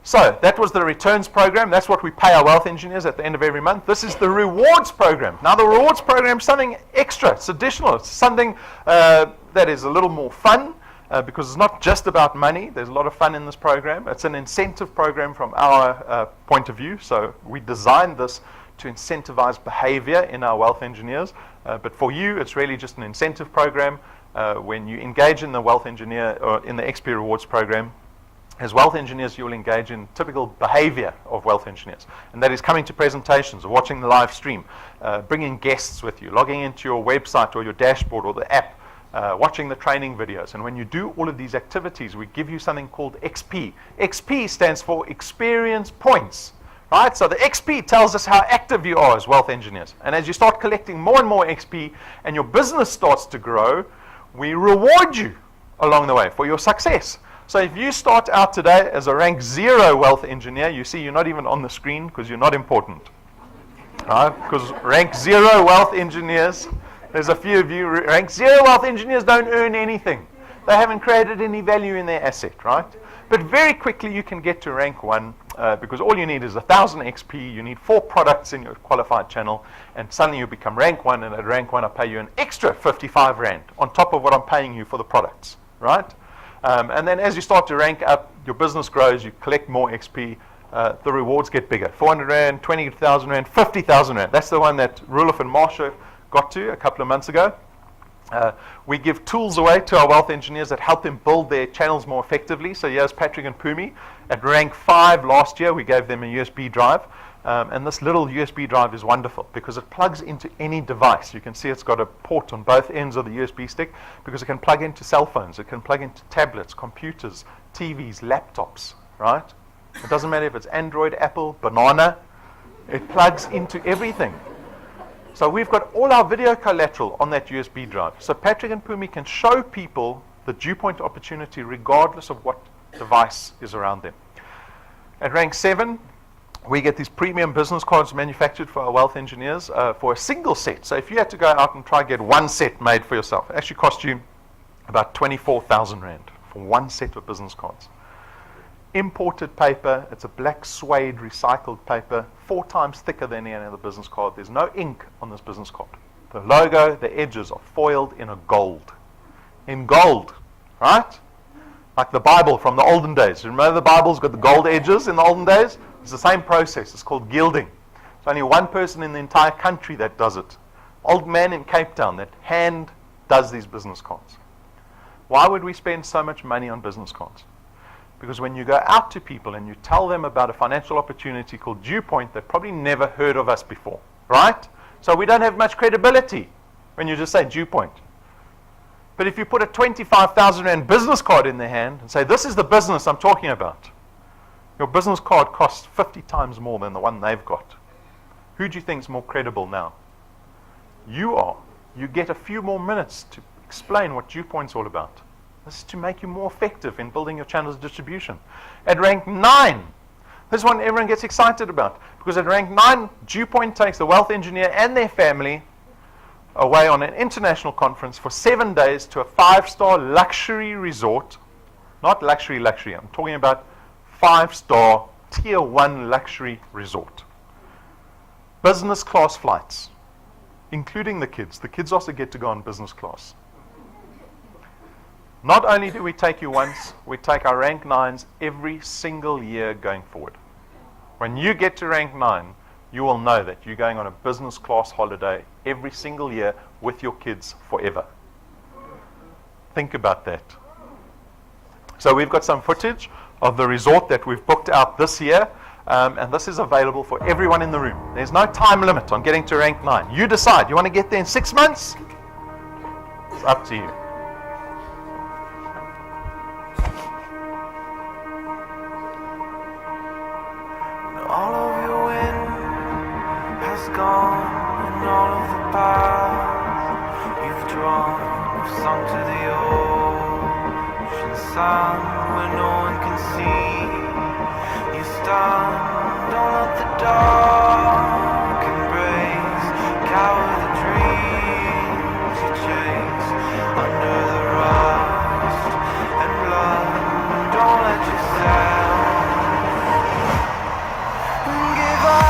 So that was the returns program. That's what we pay our wealth engineers at the end of every month. This is the rewards program. Now the rewards program is something extra. It's additional. It's something that is a little more fun, because it's not just about money. There's a lot of fun in this program. It's an incentive program from our point of view. So we designed this to incentivize behavior in our wealth engineers. But for you, it's really just an incentive program. When you engage in the wealth engineer or in the XP rewards program, as wealth engineers, you will engage in typical behavior of wealth engineers. And that is coming to presentations, or watching the live stream, bringing guests with you, logging into your website or your dashboard or the app, watching the training videos. And when you do all of these activities, we give you something called XP. XP stands for experience points, right? So the XP tells us how active you are as wealth engineers. And as you start collecting more and more XP and your business starts to grow, we reward you along the way for your success. So if you start out today as a rank 0 wealth engineer, you see you're not even on the screen because you're not important. Right? Because rank 0 wealth engineers, there's a few of you, rank 0 wealth engineers don't earn anything. They haven't created any value in their asset, right? But very quickly you can get to rank 1 because all you need is 1,000 XP, you need 4 products in your qualified channel, and suddenly you become rank 1, and at rank 1 I pay you an extra 55 Rand on top of what I'm paying you for the products, right? And then as you start to rank up, your business grows, you collect more XP, the rewards get bigger. 400 Rand, 20,000 Rand, 50,000 Rand. That's the one that Roelof and Marsha got to a couple of months ago. We give tools away to our wealth engineers that help them build their channels more effectively. So here's Patrick and Pumi. At rank 5 last year, we gave them a USB drive. And this little USB drive is wonderful because it plugs into any device. You can see it's got a port on both ends of the USB stick because it can plug into cell phones, it can plug into tablets, computers, TVs, laptops, right? It doesn't matter if it's Android, Apple, banana. It plugs into everything. So we've got all our video collateral on that USB drive. So Patrick and Pumi can show people the DuePoint opportunity regardless of what device is around them. At rank 7, we get these premium business cards manufactured for our wealth engineers for a single set. So if you had to go out and try and get one set made for yourself, it actually cost you about 24,000 Rand for one set of business cards. Imported paper, it's a black suede recycled paper, 4 times thicker than any other business card. There's no ink on this business card. The logo, the edges are foiled in a gold. In gold, right? Like the Bible from the olden days. Remember the Bible's got the gold edges in the olden days? It's the same process. It's called gilding. There's only one person in the entire country that does it. Old man in Cape Town that hand does these business cards. Why would we spend so much money on business cards? Because when you go out to people and you tell them about a financial opportunity called DuePoint, they've probably never heard of us before, right? So we don't have much credibility when you just say DuePoint. But if you put a 25,000 Rand business card in their hand and say, this is the business I'm talking about, your business card costs 50 times more than the one they've got. Who do you think is more credible now? You are. You get a few more minutes to explain what DuePoint's all about. This is to make you more effective in building your channels of distribution. At rank 9, this one everyone gets excited about, because at rank 9, DuePoint takes the wealth engineer and their family away on an international conference for 7 days to a 5-star luxury resort. Not luxury, I'm talking about 5-star tier 1 luxury resort. Business class flights, including the kids. The kids also get to go on business class. Not only do we take you once, we take our rank 9s every single year going forward. When you get to rank 9, you will know that you're going on a business class holiday every single year with your kids forever. Think about that. So we've got some footage of the resort that we've booked out this year, and this is available for everyone in the room. There's no time limit on getting to rank 9. You decide. You want to get there in 6 months? It's up to you. All of your wind has gone, and all of the paths you've drawn have sunk to the ocean sun where no one can see. You stand, don't let the dark embrace, cower the dreams you chase under the rust and blood. Don't let yourself give up.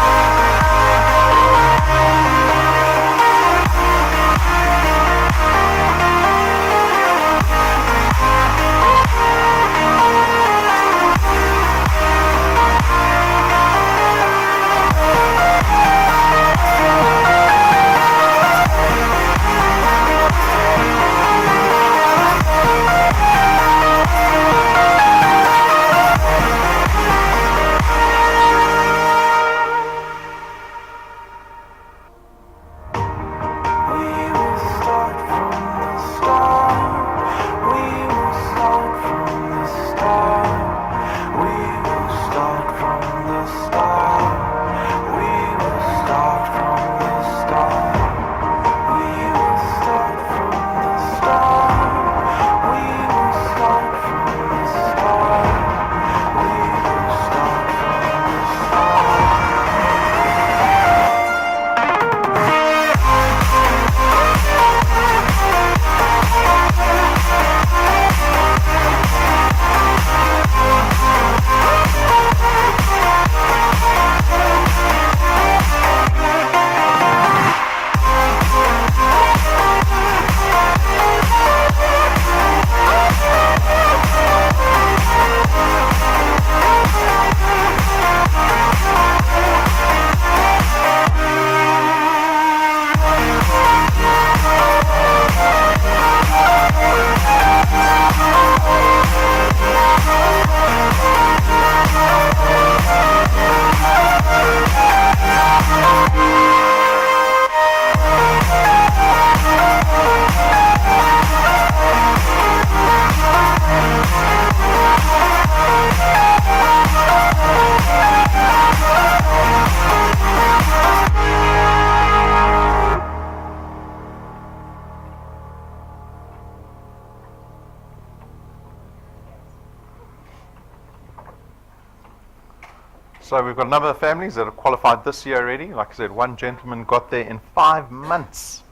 So we've got a number of families that have qualified this year already. Like I said, one gentleman got there in 5 months,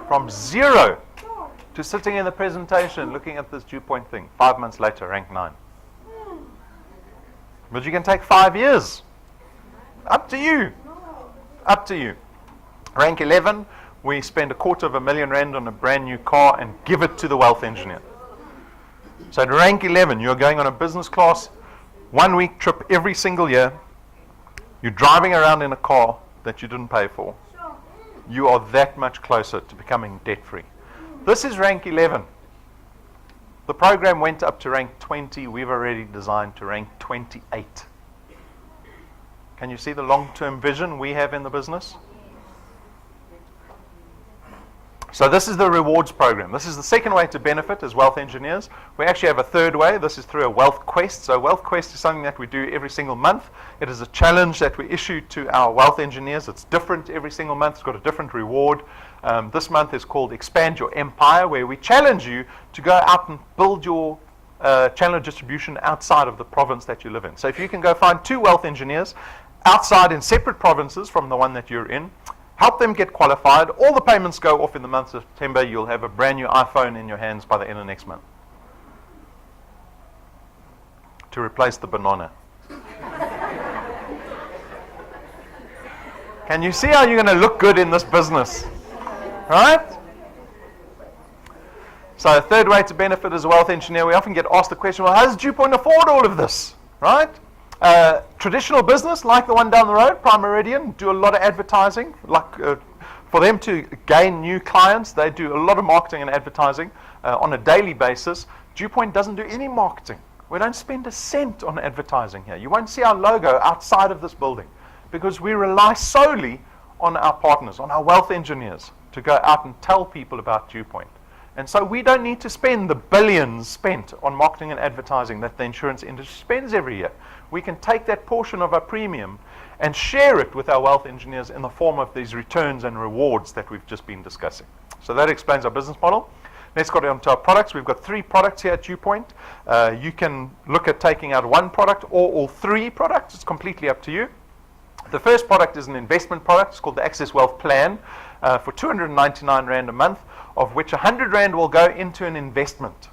from 0 to sitting in the presentation looking at this DuePoint thing. 5 months later, rank 9. But you can take 5 years. Up to you. Up to you. Rank 11, we spend R250,000 on a brand new car and give it to the wealth engineer. So at rank 11, you're going on a business class 1 week trip every single year. You're driving around in a car that you didn't pay for. You are that much closer to becoming debt free. This is rank 11. The program went up to rank 20. We've already designed to rank 28. Can you see the long-term vision we have in the business? So this is the rewards program. This is the second way to benefit as wealth engineers. We actually have a third way. This is through a wealth quest. So wealth quest is something that we do every single month. It is a challenge that we issue to our wealth engineers. It's different every single month. It's got a different reward. This month is called Expand Your Empire, where we challenge you to go out and build your channel of distribution outside of the province that you live in. So if you can go find 2 wealth engineers outside in separate provinces from the one that you're in, help them get qualified. All the payments go off in the month of September. You'll have a brand new iPhone in your hands by the end of next month to replace the banana. Can you see how you're going to look good in this business? Right? So a third way to benefit as a wealth engineer, we often get asked the question, well, how does DuePoint afford all of this? Right? Traditional business, like the one down the road, Prime Meridian, do a lot of advertising. Like for them to gain new clients, they do a lot of marketing and advertising on a daily basis. DuePoint doesn't do any marketing. We don't spend a cent on advertising here. You won't see our logo outside of this building because we rely solely on our partners, on our wealth engineers, to go out and tell people about DuePoint. And so we don't need to spend the billions spent on marketing and advertising that the insurance industry spends every year. We can take that portion of our premium and share it with our wealth engineers in the form of these returns and rewards that we've just been discussing. So that explains our business model. Let's go on to our products. We've got 3 products here at DuePoint. You can look at taking out 1 product or all 3 products. It's completely up to you. The first product is an investment product. It's called the Access Wealth Plan for 299 Rand a month, of which 100 Rand will go into an investment.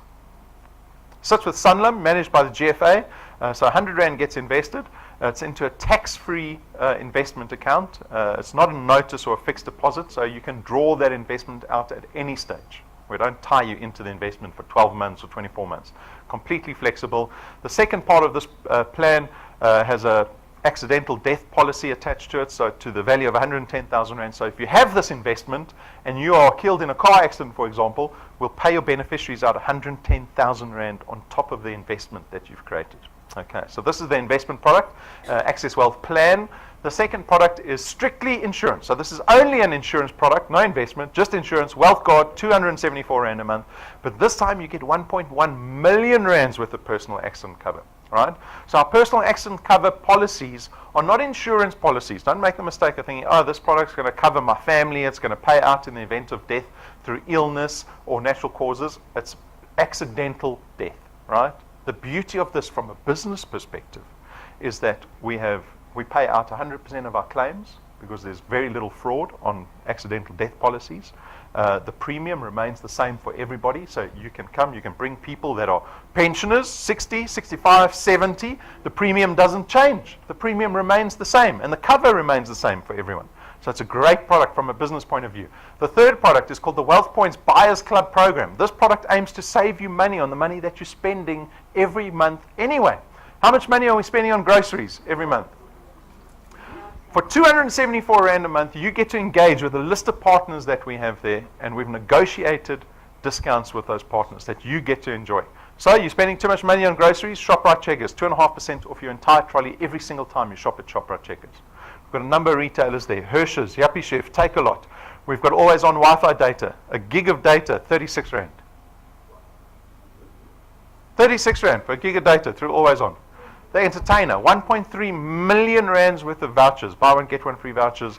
Sits with Sanlam, managed by the GFA. So 100 Rand gets invested. It's into a tax-free investment account. It's not a notice or a fixed deposit, so you can draw that investment out at any stage. We don't tie you into the investment for 12 months or 24 months. Completely flexible. The second part of this plan has a accidental death policy attached to it, so to the value of 110,000 Rand. So if you have this investment and you are killed in a car accident, for example, we'll pay your beneficiaries out 110,000 Rand on top of the investment that you've created. Okay, so this is the investment product, Access Wealth Plan. The second product is strictly insurance. So this is only an insurance product, no investment, just insurance, Wealth Guard, 274 Rand a month. But this time you get 1.1 million Rands worth of personal accident cover. Right? So our personal accident cover policies are not insurance policies. Don't make the mistake of thinking, oh, this product's going to cover my family, it's going to pay out in the event of death through illness or natural causes. It's accidental death, right? The beauty of this from a business perspective is that we pay out 100% of our claims because there's very little fraud on accidental death policies. The premium remains the same for everybody, so you can come, you can bring people that are pensioners, 60, 65, 70. The premium doesn't change. The premium remains the same, and the cover remains the same for everyone. So it's a great product from a business point of view. The third product is called the Wealth Points Buyers Club Program. This product aims to save you money on the money that you're spending every month anyway. How much money are we spending on groceries every month? For 274 Rand a month, you get to engage with a list of partners that we have there, and we've negotiated discounts with those partners that you get to enjoy. So you're spending too much money on groceries, ShopRite Checkers, 2.5% off your entire trolley every single time you shop at ShopRite Checkers. We've got a number of retailers there, Hershey's, Yuppie Chef, Take-A-Lot. We've got always on Wi-Fi data, a gig of data, 36 Rand. 36 Rand for a gig of data through always on. The Entertainer, 1.3 million Rands worth of vouchers, buy one, get one free vouchers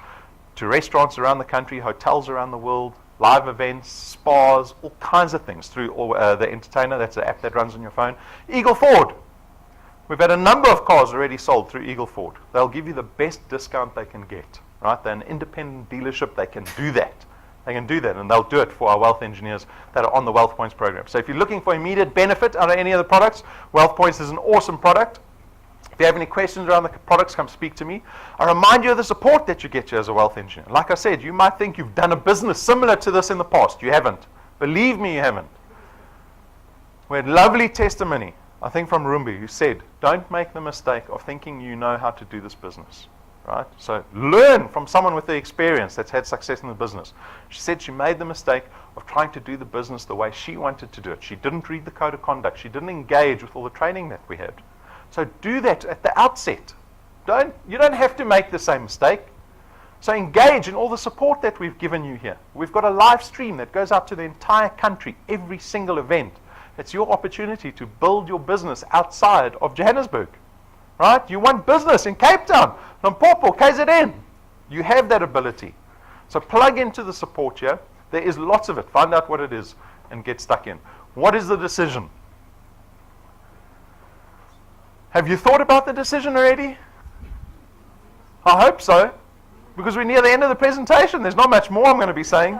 to restaurants around the country, hotels around the world, live events, spas, all kinds of things through the Entertainer. That's the app that runs on your phone. Eagle Ford, We've had a number of cars already sold through Eagle Ford. They'll give you the best discount they can get, right? They're an independent dealership. They can do that. They can do that, and they'll do it for our wealth engineers that are on the Wealth Points program. So if you're looking for immediate benefit out of any of the products, Wealth Points is an awesome product. If you have any questions around the products, come speak to me. I remind you of the support that you get as a wealth engineer. Like I said, you might think you've done a business similar to this in the past. You haven't. Believe me, you haven't. We had lovely testimony, I think from Rumbi, who said, don't make the mistake of thinking you know how to do this business. Right? So learn from someone with the experience that's had success in the business. She said she made the mistake of trying to do the business the way she wanted to do it. She didn't read the code of conduct. She didn't engage with all the training that we had. So do that at the outset. You don't have to make the same mistake. So engage in all the support that we've given you here. We've got a live stream that goes out to the entire country, every single event. It's your opportunity to build your business outside of Johannesburg. Right? You want business in Cape Town, Limpopo, KZN. You have that ability. So plug into the support here. There is lots of it. Find out what it is and get stuck in. What is the decision? Have you thought about the decision already? I hope so, because we're near the end of the presentation. There's not much more I'm going to be saying.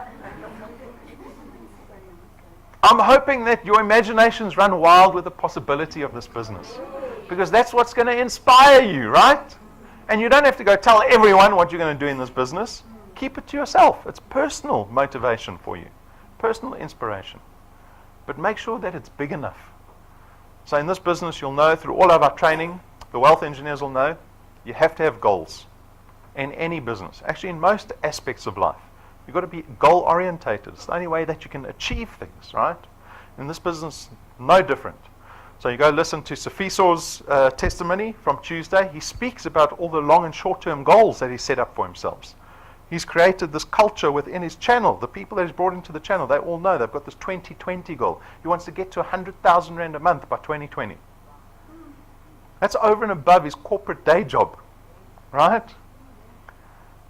I'm hoping that your imaginations run wild with the possibility of this business, because that's what's going to inspire you, right? And you don't have to go tell everyone what you're going to do in this business. Keep it to yourself. It's personal motivation for you, personal inspiration. But make sure that it's big enough. So in this business, you'll know through all of our training, the wealth engineers will know, you have to have goals in any business. Actually, in most aspects of life, you've got to be goal-orientated. It's the only way that you can achieve things, right? In this business, no different. So you go listen to Safiso's testimony from Tuesday. He speaks about all the long and short-term goals that he set up for himself. He's created this culture within his channel. The people that he's brought into the channel, they all know they've got this 2020 goal. He wants to get to 100,000 Rand a month by 2020. That's over and above his corporate day job, right?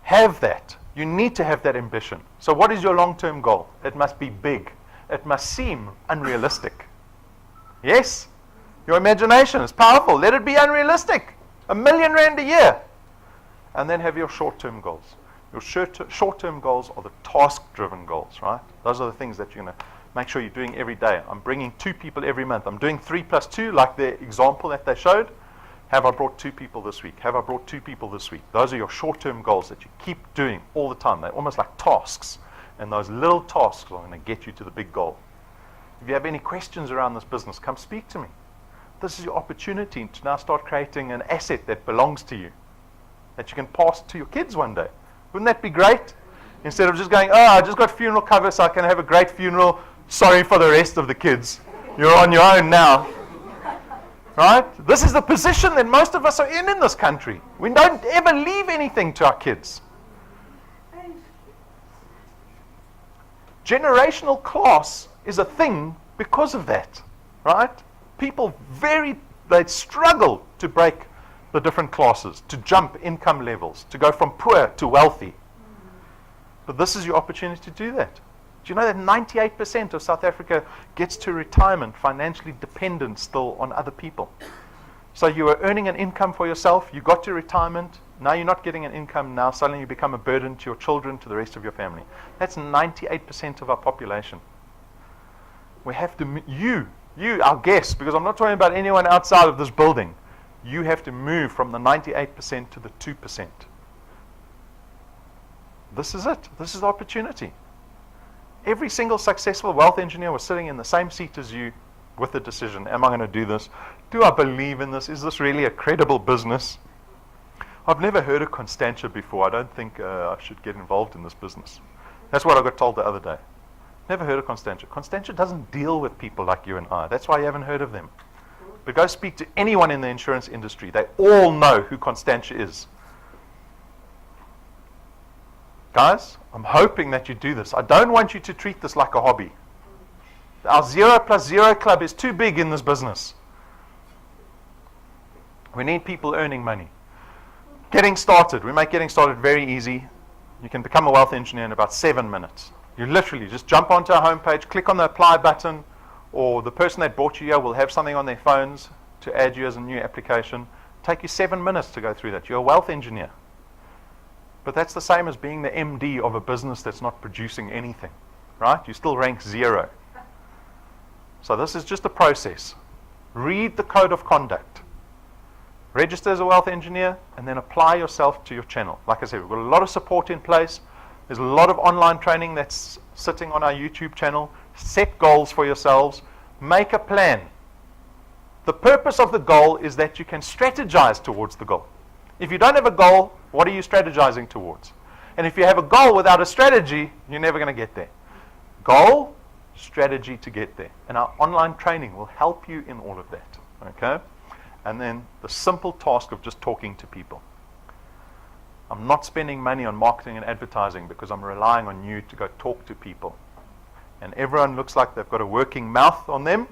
Have that. You need to have that ambition. So what is your long-term goal? It must be big. It must seem unrealistic. Yes? Your imagination is powerful. Let it be unrealistic. 1 million Rand a year. And then have your short-term goals. Your short-term goals are the task-driven goals, right? Those are the things that you're going to make sure you're doing every day. I'm bringing 2 people every month. I'm doing 3 plus 2, like the example that they showed. Have I brought 2 people this week? Have I brought 2 people this week? Those are your short-term goals that you keep doing all the time. They're almost like tasks. And those little tasks are going to get you to the big goal. If you have any questions around this business, come speak to me. This is your opportunity to now start creating an asset that belongs to you, that you can pass to your kids one day. Wouldn't that be great? Instead of just going, oh, I just got funeral cover so I can have a great funeral. Sorry for the rest of the kids. You're on your own now. Right? This is the position that most of us are in this country. We don't ever leave anything to our kids. Generational class is a thing because of that. Right? People they struggle to break the different classes, to jump income levels, to go from poor to wealthy. But this is your opportunity to do that. Do you know that 98% of South Africa gets to retirement financially dependent still on other people? So you were earning an income for yourself, you got to retirement, now you're not getting an income, now suddenly you become a burden to your children, to the rest of your family. That's 98% of our population. We have to, you, our guests, because I'm not talking about anyone outside of this building, you have to move from the 98% to the 2%. This is it. This is the opportunity. Every single successful wealth engineer was sitting in the same seat as you with the decision, am I going to do this? Do I believe in this? Is this really a credible business? I've never heard of Constantia before. I don't think I should get involved in this business. That's what I got told the other day. Never heard of Constantia. Constantia doesn't deal with people like you and I. That's why you haven't heard of them. But go speak to anyone in the insurance industry. They all know who Constantia is. Guys, I'm hoping that you do this. I don't want you to treat this like a hobby. Our 0+0 club is too big in this business. We need people earning money. Getting started. We make getting started very easy. You can become a wealth engineer in about 7 minutes. You literally just jump onto our homepage, click on the apply button, or the person that brought you here will have something on their phones. to add you as a new application. Take you 7 minutes to go through that. You're a wealth engineer. But that's the same as being the MD of a business that's not producing anything, right? You still rank 0. So this is just a process. Read the code of conduct. Register as a wealth engineer, and then apply yourself to your channel. Like I said, we've got a lot of support in place. There's a lot of online training that's sitting on our YouTube channel. Set goals for yourselves. Make a plan. The purpose of the goal is that you can strategize towards the goal. If you don't have a goal, what are you strategizing towards? And if you have a goal without a strategy, you're never going to get there. Goal, strategy to get there. And our online training will help you in all of that. Okay? And then the simple task of just talking to people. I'm not spending money on marketing and advertising because I'm relying on you to go talk to people. And everyone looks like they've got a working mouth on them.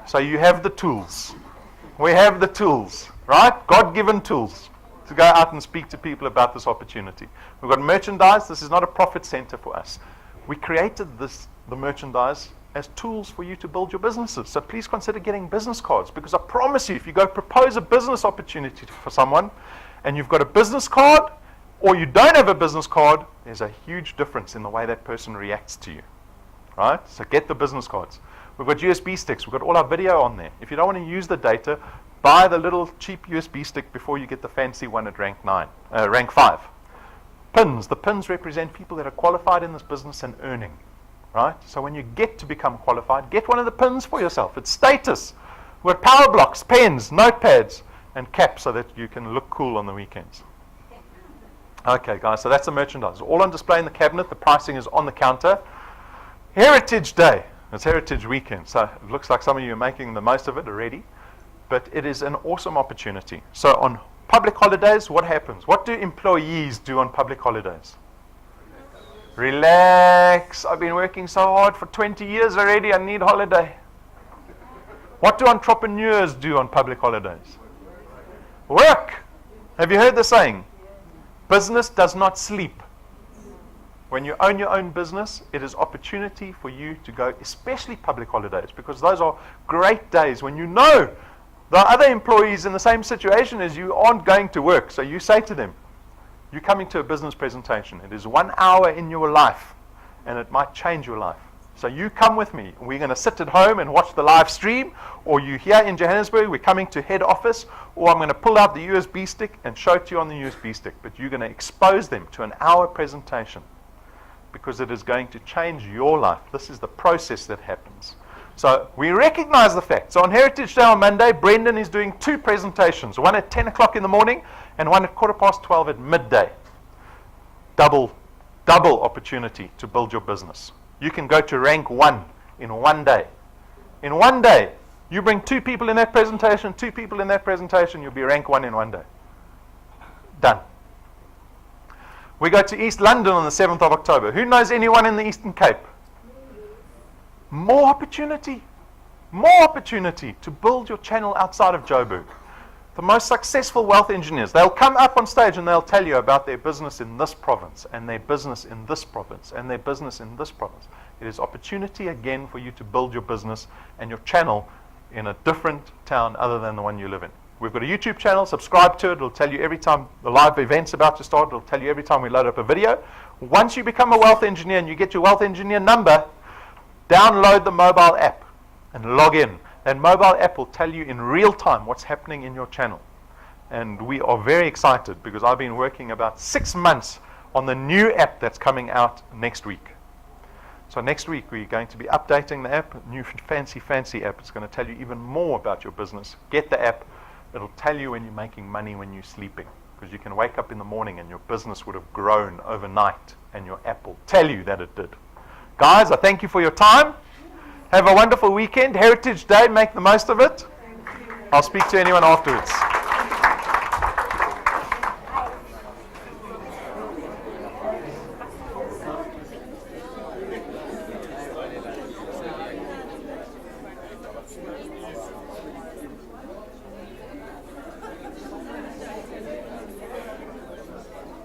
So you have the tools. We have the tools, right? God-given tools to go out and speak to people about this opportunity. We've got merchandise. This is not a profit center for us. We created the merchandise as tools for you to build your businesses. So please consider getting business cards, because I promise you, if you go propose a business opportunity for someone and you've got a business card or you don't have a business card, there's a huge difference in the way that person reacts to you. Right? So get the business cards. We've got USB sticks. We've got all our video on there. If you don't want to use the data, buy the little cheap USB stick before you get the fancy one at rank 5. Pins. The pins represent people that are qualified in this business and earning. Right? So when you get to become qualified, get one of the pins for yourself. It's status. We've got power blocks, pens, notepads, and caps so that you can look cool on the weekends. Okay, guys, so that's the merchandise. All on display in the cabinet. The pricing is on the counter. Heritage Day. It's Heritage Weekend, so it looks like some of you are making the most of it already. But it is an awesome opportunity. So on public holidays, what happens? What do employees do on public holidays? Relax. I've been working so hard for 20 years already. I need holiday. What do entrepreneurs do on public holidays? Work. Have you heard the saying? Business does not sleep. When you own your own business, it is opportunity for you to go, especially public holidays, because those are great days when you know the other employees in the same situation as you aren't going to work. So you say to them, you're coming to a business presentation. It is 1 hour in your life, and it might change your life. So you come with me. We're going to sit at home and watch the live stream, or you here in Johannesburg, we're coming to head office, or I'm going to pull out the USB stick and show it to you on the USB stick. But you're going to expose them to an hour presentation, because it is going to change your life. This is the process that happens. So we recognize the fact. So on Heritage Day on Monday, Brendan is doing 2 presentations, one at 10 o'clock in the morning and one at 12:15 at midday. Double opportunity to build your business. You can go to rank 1 in 1 day. In 1 day, you bring 2 people in that presentation, 2 people in that presentation, you'll be rank 1 in 1 day. Done. We go to East London on the 7th of October. Who knows anyone in the Eastern Cape? More opportunity to build your channel outside of Joburg. The most successful wealth engineers, they'll come up on stage and they'll tell you about their business in this province, and their business in this province, and their business in this province. It is opportunity again for you to build your business and your channel in a different town other than the one you live in. We've got a YouTube channel. Subscribe to it. It'll tell you every time the live event's about to start. It'll tell you every time we load up a video. Once you become a wealth engineer and you get your wealth engineer number, download the mobile app and log in. That mobile app will tell you in real time what's happening in your channel. And we are very excited because I've been working about 6 months on the new app that's coming out next week. So next week we're going to be updating the app, new fancy app. It's going to tell you even more about your business. Get the app. It'll tell you when you're making money when you're sleeping, because you can wake up in the morning and your business would have grown overnight, and your app will tell you that it did. Guys, I thank you for your time. Have a wonderful weekend. Heritage Day, make the most of it. I'll speak to anyone afterwards.